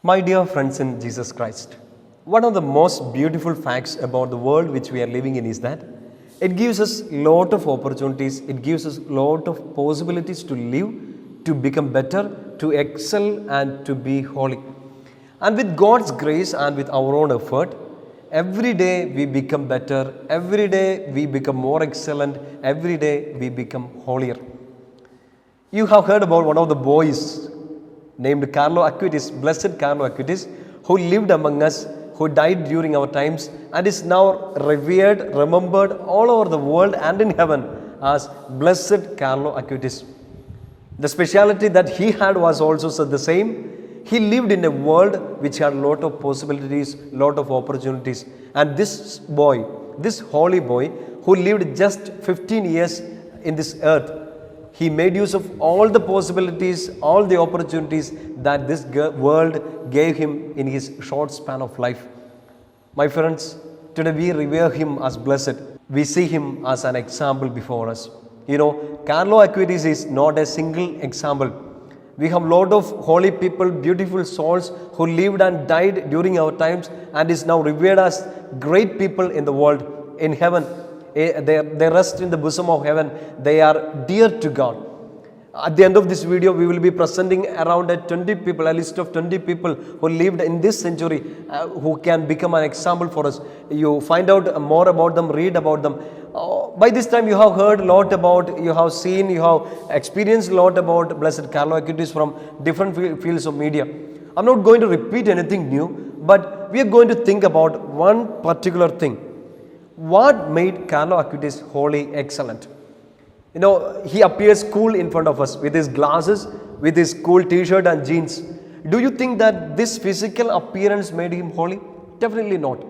My dear friends in Jesus Christ, one of the most beautiful facts about the world which we are living in is that it gives us lot of opportunities, it gives us lot of possibilities to live, to become better, to excel and to be holy. And with God's grace and with our own effort, every day we become better, every day we become more excellent, every day we become holier. You have heard about one of the boys named Carlo Acutis, blessed Carlo Acutis, who lived among us, who died during our times, and is now revered, remembered all over the world and in heaven as blessed Carlo Acutis. The speciality that he had was also the same. He lived in a world which had a lot of possibilities, lot of opportunities. And this boy, this holy boy, who lived just 15 years in this earth, he made use of all the possibilities, all the opportunities that this world gave him in his short span of life. My friends, today we revere him as blessed. We see him as an example before us. You know, Carlo Acutis is not a single example. We have a lot of holy people, beautiful souls who lived and died during our times and is now revered as great people in the world, in heaven. They rest in the bosom of heaven. They are dear to God. At the end of this video, we will be presenting around 20 people, a list of 20 people who lived in this century who can become an example for us. You find out more about them, read about them. By this time, you have heard a lot about, you have seen, you have experienced a lot about Blessed Carlo Acutis from different fields of media. I'm not going to repeat anything new, but we are going to think about one particular thing. What made Carlo Acutis holy excellent? You know, he appears cool in front of us with his glasses, with his cool t-shirt and jeans. Do you think that this physical appearance made him holy? Definitely not.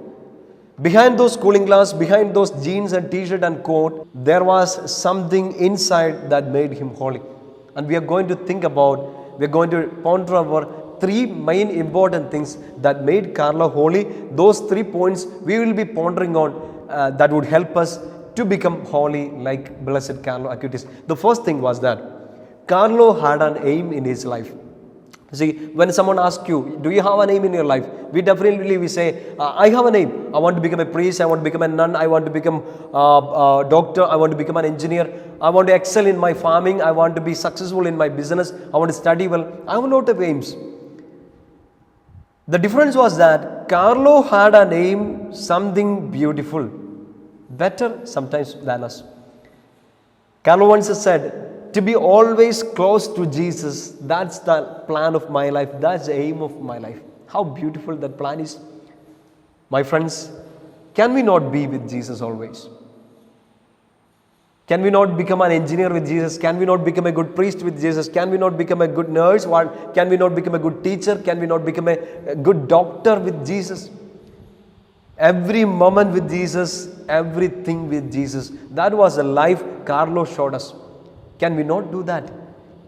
Behind those cooling glass, behind those jeans and t-shirt and coat, there was something inside that made him holy. And we are going to think about, we are going to ponder over three main important things that made Carlo holy. Those 3 points we will be pondering on that would help us to become holy like blessed Carlo Acutis. The first thing was that Carlo had an aim in his life. See, when someone asks you, do you have an aim in your life? We definitely say, I have an aim. I want to become a priest, I want to become a nun, I want to become a doctor, I want to become an engineer, I want to excel in my farming, I want to be successful in my business, I want to study well. I have a lot of aims. The difference was that Carlo had an aim, something beautiful, better sometimes than us. Carlo once said, to be always close to Jesus, that's the plan of my life, that's the aim of my life. How beautiful that plan is. My friends, can we not be with Jesus always? Can we not become an engineer with Jesus? Can we not become a good priest with Jesus? Can we not become a good nurse? Can we not become a good teacher? Can we not become a good doctor with Jesus? Every moment with Jesus, everything with Jesus. That was the life Carlo showed us. Can we not do that?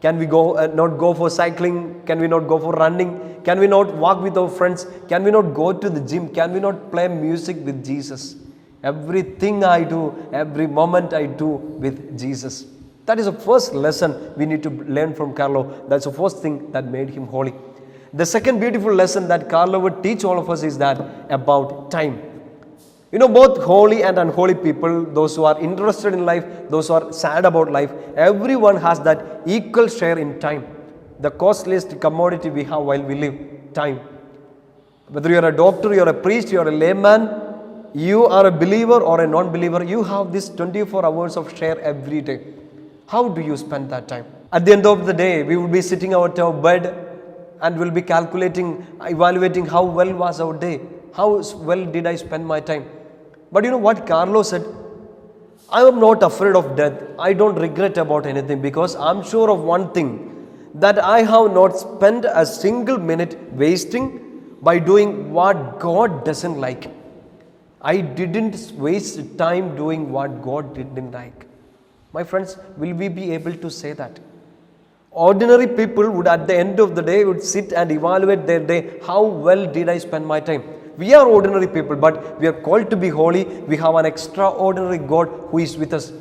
Can we not go for cycling? Can we not go for running? Can we not walk with our friends? Can we not go to the gym? Can we not play music with Jesus? Everything I do, every moment I do with Jesus. That is the first lesson we need to learn from Carlo. That's the first thing that made him holy. The second beautiful lesson that Carlo would teach all of us is that about time. You know, both holy and unholy people, those who are interested in life, those who are sad about life, everyone has that equal share in time. The costliest commodity we have while we live, time. Whether you are a doctor, you are a priest, you are a layman, you are a believer or a non-believer, you have this 24 hours of share every day. How do you spend that time? At the end of the day, we will be sitting at our bed and will be calculating, evaluating how well was our day, how well did I spend my time. But you know what Carlo said? I am not afraid of death. I don't regret about anything because I'm sure of one thing, that I have not spent a single minute wasting by doing what God doesn't like. I didn't waste time doing what God didn't like. My friends, will we be able to say that? Ordinary people would at the end of the day would sit and evaluate their day. How well did I spend my time? We are ordinary people, but we are called to be holy. We have an extraordinary God who is with us.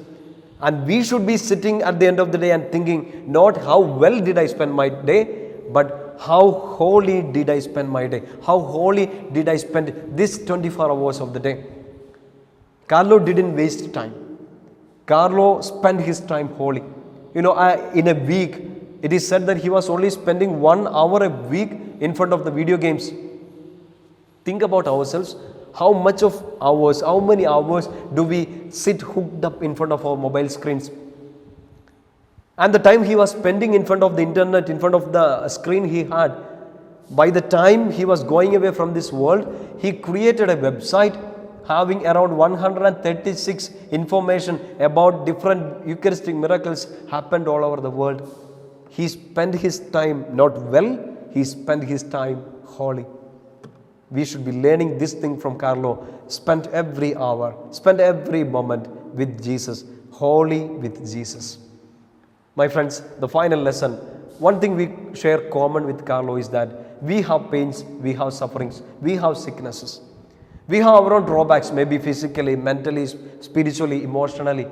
And we should be sitting at the end of the day and thinking, not how well did I spend my day, but how holy did I spend my day? How holy did I spend this 24 hours of the day? Carlo didn't waste time. Carlo spent his time holy. In a week, it is said that he was only spending 1 hour a week in front of the video games. Think about ourselves. How many hours do we sit hooked up in front of our mobile screens? And the time he was spending in front of the internet, in front of the screen he had, by the time he was going away from this world, he created a website having around 136 information about different Eucharistic miracles happened all over the world. He spent his time not well, he spent his time holy. We should be learning this thing from Carlo. Spend every hour, spend every moment with Jesus, holy with Jesus. My friends, the final lesson, one thing we share common with Carlo is that we have pains, we have sufferings, we have sicknesses. We have our own drawbacks, maybe physically, mentally, spiritually, emotionally.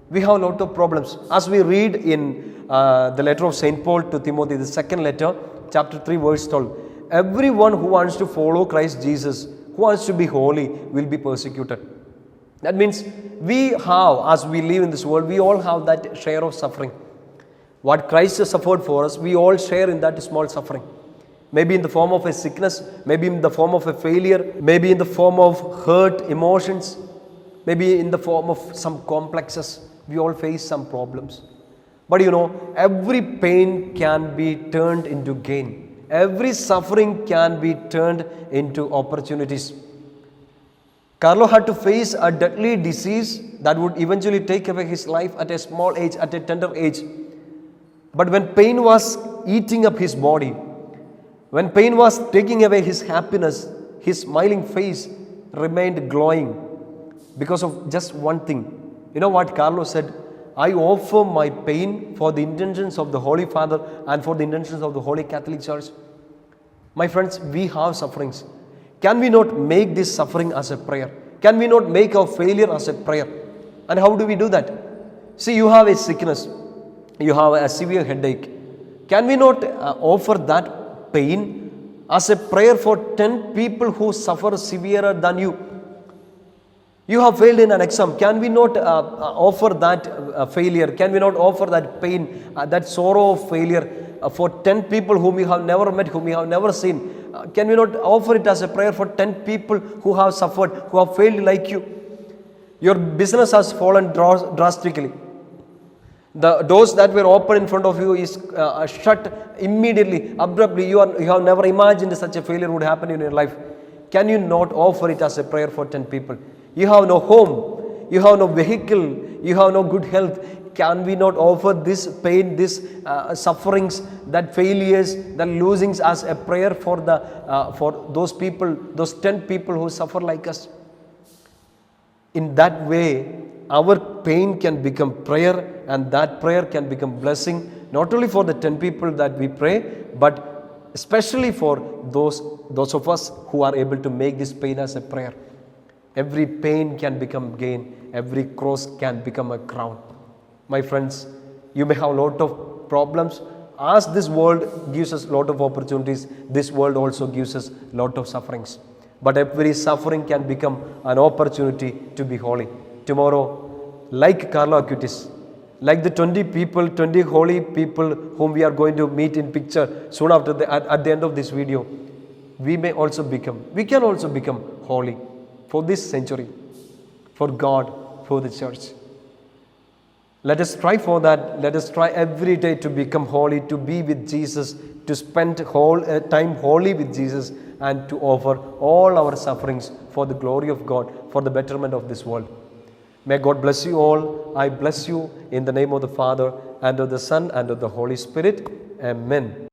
We have a lot of problems. As we read in the letter of St. Paul to Timothy, the second letter, chapter 3, verse 12, everyone who wants to follow Christ Jesus, who wants to be holy, will be persecuted. That means we have, as we live in this world, we all have that share of suffering. What Christ has suffered for us, we all share in that small suffering. Maybe in the form of a sickness, maybe in the form of a failure, maybe in the form of hurt emotions, maybe in the form of some complexes. We all face some problems. But every pain can be turned into gain. Every suffering can be turned into opportunities. Carlo had to face a deadly disease that would eventually take away his life at a small age, at a tender age. But when pain was eating up his body, when pain was taking away his happiness, his smiling face remained glowing because of just one thing. You know what Carlo said? I offer my pain for the intentions of the Holy Father and for the intentions of the Holy Catholic Church. My friends, we have sufferings. Can we not make this suffering as a prayer? Can we not make our failure as a prayer? And how do we do that? See, you have a sickness. You have a severe headache. Can we not offer that pain as a prayer for 10 people who suffer severer than you? You have failed in an exam. Can we not offer that failure? Can we not offer that pain, that sorrow of failure for 10 people whom you have never met, whom you have never seen? Can we not offer it as a prayer for 10 people who have suffered, who have failed like you? Your business has fallen drastically. The doors that were open in front of you is shut immediately, abruptly. You have never imagined such a failure would happen in your life. Can you not offer it as a prayer for 10 people? You have no home, you have no vehicle, you have no good health. Can we not offer this pain, this sufferings, that failures, that losings as a prayer for those people, those 10 people who suffer like us? In that way, our pain can become prayer, and that prayer can become blessing, not only for the 10 people that we pray, but especially for those of us who are able to make this pain as a prayer. Every pain can become gain. Every cross can become a crown. My friends, you may have a lot of problems. As this world gives us a lot of opportunities, this world also gives us a lot of sufferings. But every suffering can become an opportunity to be holy. Tomorrow, like Carlo Acutis, like the 20 holy people whom we are going to meet in picture soon after at the end of this video, we can also become holy for this century, for God, for the church. Let us strive for that. Let us try every day to become holy, to be with Jesus, to spend time holy with Jesus, and to offer all our sufferings for the glory of God, for the betterment of this world. May God bless you all. I bless you in the name of the Father, and of the Son, and of the Holy Spirit. Amen.